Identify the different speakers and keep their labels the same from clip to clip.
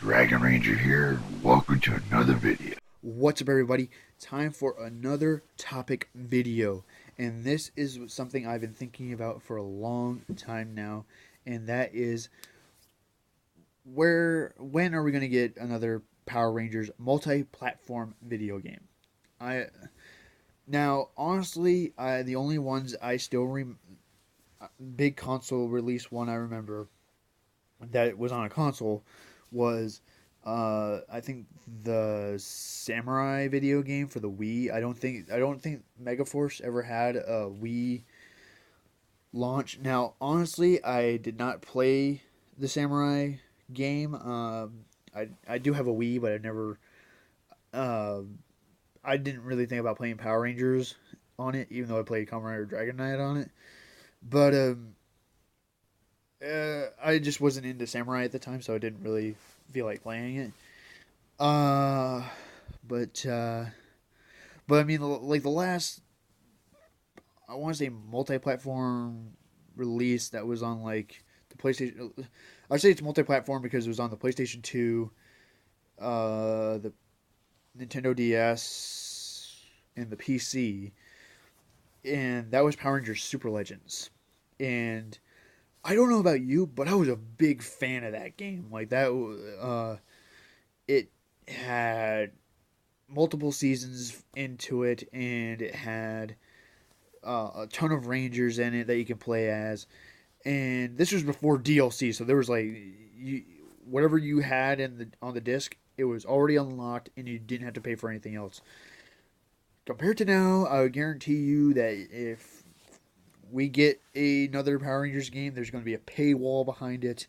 Speaker 1: Dragon Ranger here. Welcome to another video.
Speaker 2: What's up, everybody? Time for another topic video, and this is something I've been thinking about for a long time now, and that is when are we going to get another Power Rangers multi-platform video game? I Now, honestly, the only ones I still big console release one I remember that was on a console was I think the Samurai video game for the Wii. I don't think Megaforce ever had a Wii launch. Now, honestly, I did not play the Samurai game. I do have a Wii, but uh, I didn't really think about playing Power Rangers on it, even though I played Kamen Rider Dragon Knight on it. But I just wasn't into Samurai at the time, so I didn't really feel like playing it. Uh, but uh, but I mean, like the last, I want to say multi-platform release that was on like the PlayStation. I say it's multi-platform because it was on the PlayStation 2, the Nintendo DS, and the PC, and that was Power Rangers Super Legends. And I don't know about you, but I was a big fan of that game. Like that, it had multiple seasons into it, and it had a ton of Rangers in it that you can play as. And this was before DLC, so there was like whatever you had in the on the disc, it was already unlocked, and you didn't have to pay for anything else. Compared to now, I would guarantee you that if we get another Power Rangers game, there's going to be a paywall behind it.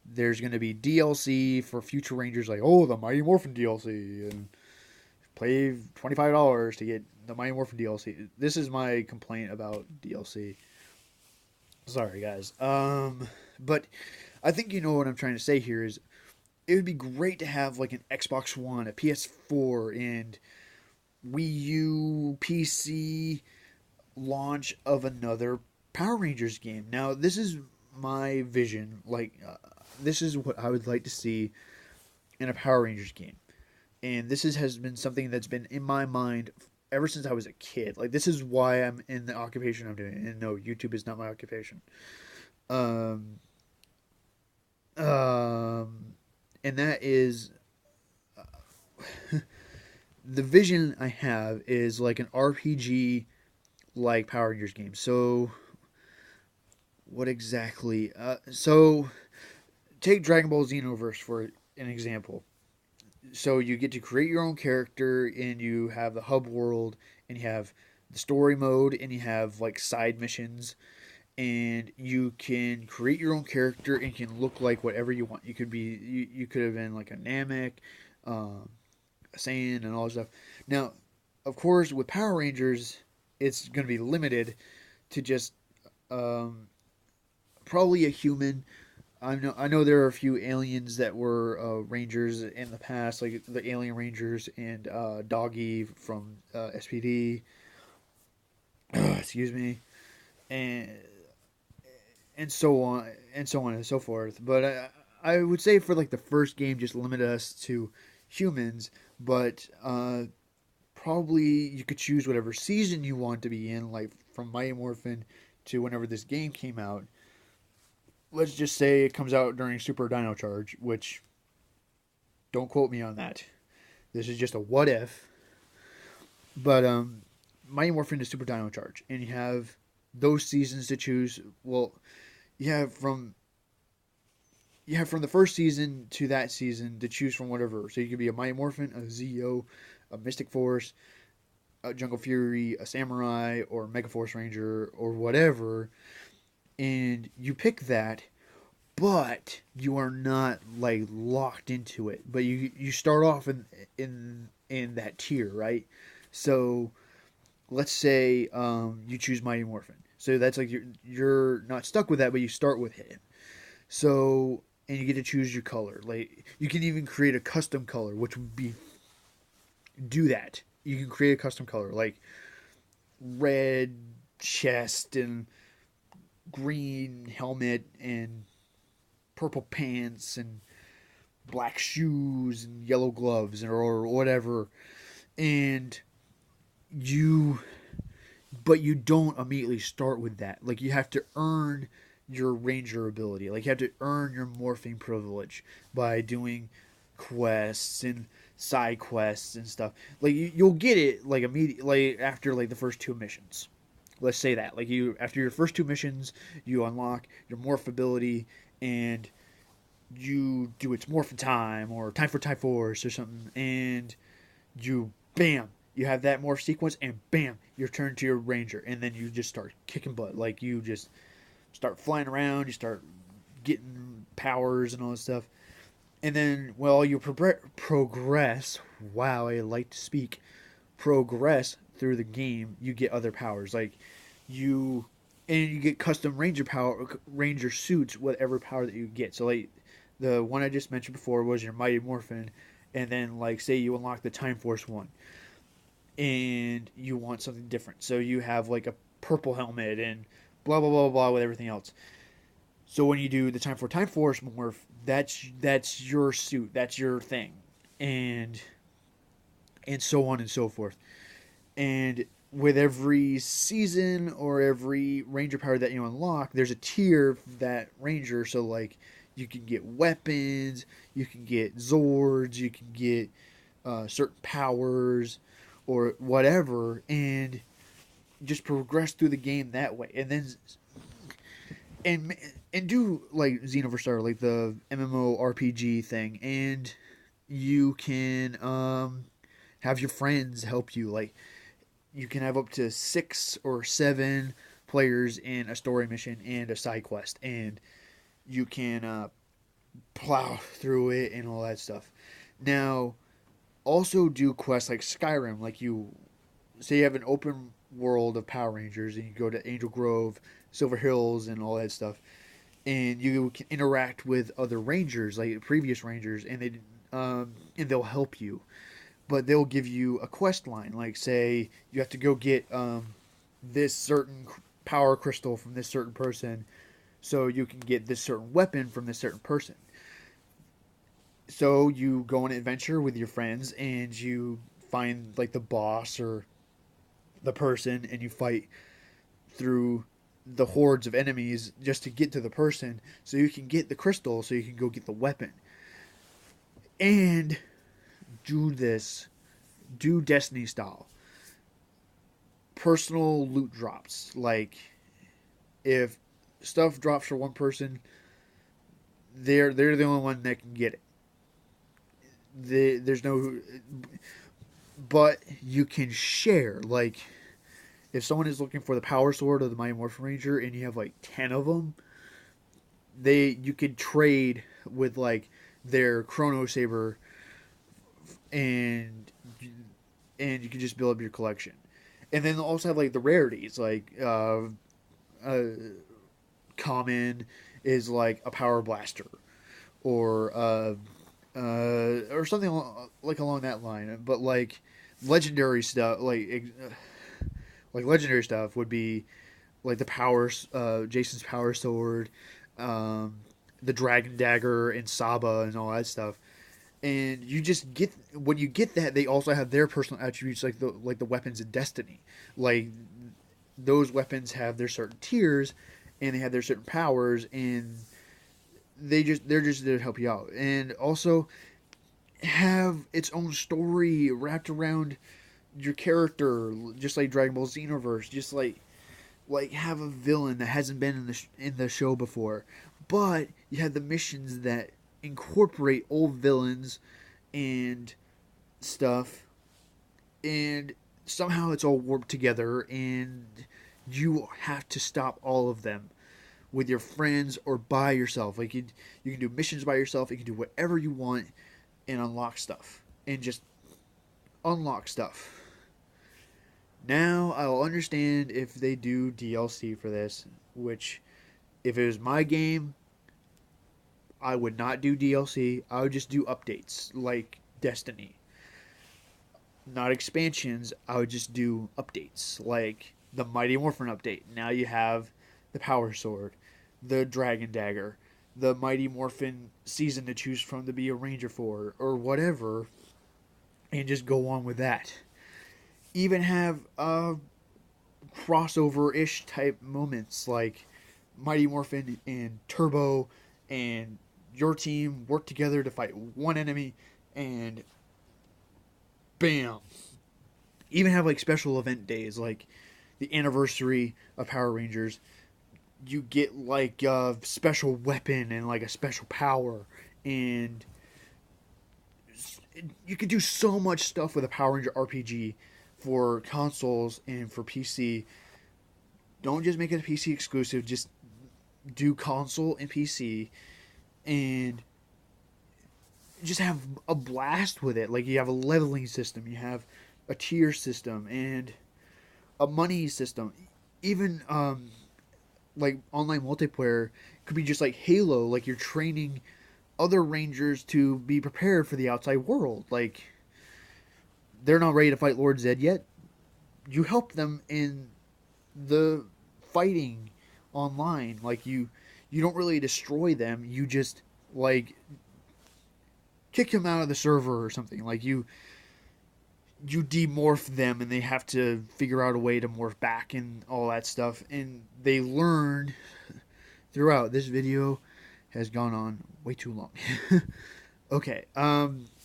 Speaker 2: There's going to be DLC for future Rangers, like the Mighty Morphin DLC, and pay $25 to get the Mighty Morphin DLC. This is my complaint about DLC. Sorry, guys. But I think you know what I'm trying to say here is it would be great to have like an Xbox One, a PS4, and Wii U, PC launch of another Power Rangers game. Now, this is my vision. This is what I would like to see in a Power Rangers game. And has been something that's been in my mind ever since I was a kid. Like, this is why I'm in the occupation I'm doing. And no, YouTube is not my occupation. Um, and that is the vision I have is like an RPG like Power Rangers game. So, what exactly? So, take Dragon Ball Xenoverse for an example. So you get to create your own character, and you have the hub world, and you have the story mode, and you have like side missions, and you can create your own character and can look like whatever you want. You could have been like a Namek, a Saiyan, and all that stuff. Now, of course, with Power Rangers, it's going to be limited to just um, probably a human. I know there are a few aliens that were rangers in the past, like the Alien Rangers and Doggy from SPD. Excuse me, and so on and so on and so forth. But I would say for like the first game, just limit us to humans. But probably you could choose whatever season you want to be in, like from Mighty Morphin to whenever this game came out. Let's just say it comes out during Super Dino Charge, which don't quote me on that. This is just a what if. But Mighty Morphin is Super Dino Charge, and you have those seasons to choose. Well, you have from from the first season to that season to choose from whatever. So you could be a Mighty Morphin, a Zeo, a Mystic Force, a Jungle Fury, a Samurai, or Mega Force Ranger, or whatever. And you pick that, but you are not like locked into it. But you start off in that tier, right? So let's say you choose Mighty Morphin. So that's like you're not stuck with that, but you start with him. So and you get to choose your color. Like you can even create a custom color, which would be do that. You can create a custom color like red chest and green helmet and purple pants and black shoes and yellow gloves or whatever, and you but you don't immediately start with that. Like you have to earn your ranger ability. Like you have to earn your morphing privilege by doing quests and side quests and stuff. Like you'll get it like immediately like, after like the first two missions. Let's say that like you after your first two missions, you unlock your morph ability and you do its morphin time or time for Type Force or something, and you bam you have that morph sequence and bam you turn to your ranger and then you just start kicking butt. Like you just start flying around, you start getting powers and all this stuff, and then well you progress. Wow, I like to speak. Progress through the game, you get other powers like you and you get custom ranger suits with every power that you get. So like the one I just mentioned before was your Mighty Morphin, and then like say you unlock the Time Force one and you want something different. So you have like a purple helmet and blah blah blah blah with everything else. So when you do the Time Force morph, that's your suit, that's your thing, and so on and so forth. And with every season or every ranger power that you unlock, there's a tier of that ranger. So like you can get weapons, you can get zords, you can get certain powers or whatever, and just progress through the game that way. And then and do like Xenoverse Star, like the MMORPG thing, and you can have your friends help you. Like you can have up to 6 or 7 players in a story mission and a side quest, and you can plow through it and all that stuff. Now, also do quests like Skyrim, like you say you have an open world of Power Rangers and you go to Angel Grove, Silver Hills, and all that stuff, and you can interact with other Rangers, like previous Rangers, and they'll help you, but they'll give you a quest line, like say you have to go get this certain power crystal from this certain person, so you can get this certain weapon from this certain person. So you go on an adventure with your friends and you find like the boss or the person and you fight through the hordes of enemies just to get to the person so you can get the crystal so you can go get the weapon. And do Destiny style. Personal loot drops. Like if stuff drops for one person, they're the only one that can get it. There's no, but you can share. Like if someone is looking for the power sword of the Mighty Morphin Ranger and you have like 10 of them, you could trade with like their Chrono Saber, and you can just build up your collection. And then they'll also have like the rarities, like uh, common is like a power blaster, or or something like along that line. But legendary stuff, like legendary stuff would be like the Jason's power sword, um, the dragon dagger, and Saba, and all that stuff. And you just get when you get that, they also have their personal attributes, like the weapons in Destiny. Like those weapons have their certain tiers, and they have their certain powers, and they're just there to help you out, and also have its own story wrapped around your character, just like Dragon Ball Xenoverse, just like have a villain that hasn't been in the show before, but you have the missions that incorporate old villains and stuff, and somehow it's all warped together, and you have to stop all of them with your friends or by yourself. Like you can do missions by yourself. You can do whatever you want and unlock stuff and just unlock stuff. Now I'll understand if they do DLC for this, which if it was my game, I would not do DLC. I would just do updates like Destiny. Not expansions, I would just do updates like the Mighty Morphin update. Now you have the Power Sword, the Dragon Dagger, the Mighty Morphin season to choose from to be a ranger for, or whatever, and just go on with that. Even have crossover-ish type moments like Mighty Morphin and Turbo and your team work together to fight one enemy, and bam. Even have like special event days like the anniversary of Power Rangers. You get like a special weapon and like a special power, and you could do so much stuff with a Power Ranger RPG for consoles and for PC. Don't just make it a PC exclusive, just do console and PC and just have a blast with it. Like, you have a leveling system, you have a tier system, and a money system. Even like online multiplayer could be just like Halo, like you're training other rangers to be prepared for the outside world. Like, they're not ready to fight Lord Zed yet. You help them in the fighting online. Like, you don't really destroy them. You just like kick them out of the server or something. Like, you demorph them and they have to figure out a way to morph back and all that stuff, and they learn throughout. This video has gone on way too long. Okay,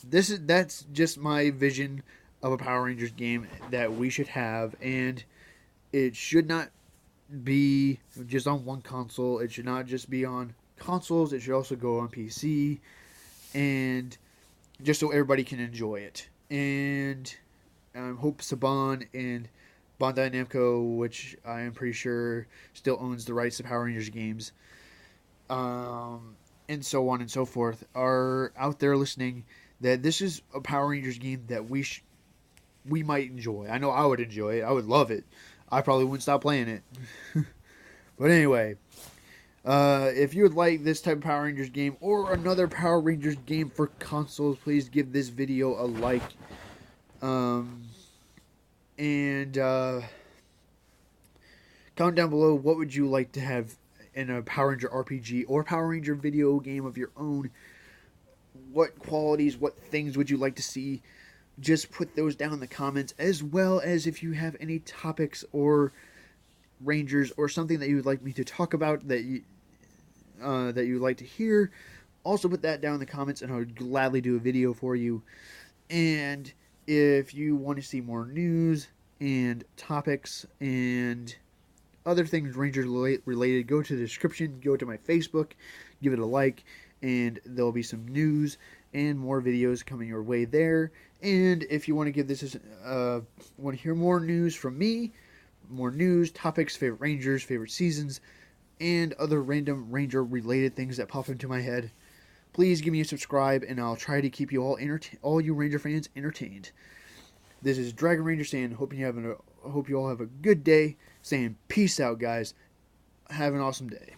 Speaker 2: that's just my vision of a Power Rangers game that we should have, and it should not be just on one console. It should not just be on consoles. It should also go on PC, and just so everybody can enjoy it. And hope Saban and Bandai Namco, which I am pretty sure still owns the rights to Power Rangers games, and so on and so forth, are out there listening, that this is a Power Rangers game that we might enjoy. I know I would enjoy it. I would love it. I probably wouldn't stop playing it. But anyway, if you would like this type of Power Rangers game or another Power Rangers game for consoles, please give this video a like. And comment down below, what would you like to have in a Power Ranger RPG or Power Ranger video game of your own? What qualities, what things would you like to see? Just put those down in the comments, as well as if you have any topics or Rangers or something that you would like me to talk about that you would like to hear. Also put that down in the comments, and I would gladly do a video for you. And if you want to see more news and topics and other things Rangers related, go to the description, go to my Facebook, give it a like, and there'll be some news and more videos coming your way there. And if you want to give this, want to hear more news from me, more news, topics, favorite Rangers, favorite seasons, and other random Ranger related things that pop into my head, please give me a subscribe, and I'll try to keep you all you Ranger fans entertained. This is Dragon Ranger saying, hope you all have a good day. Saying peace out, guys. Have an awesome day.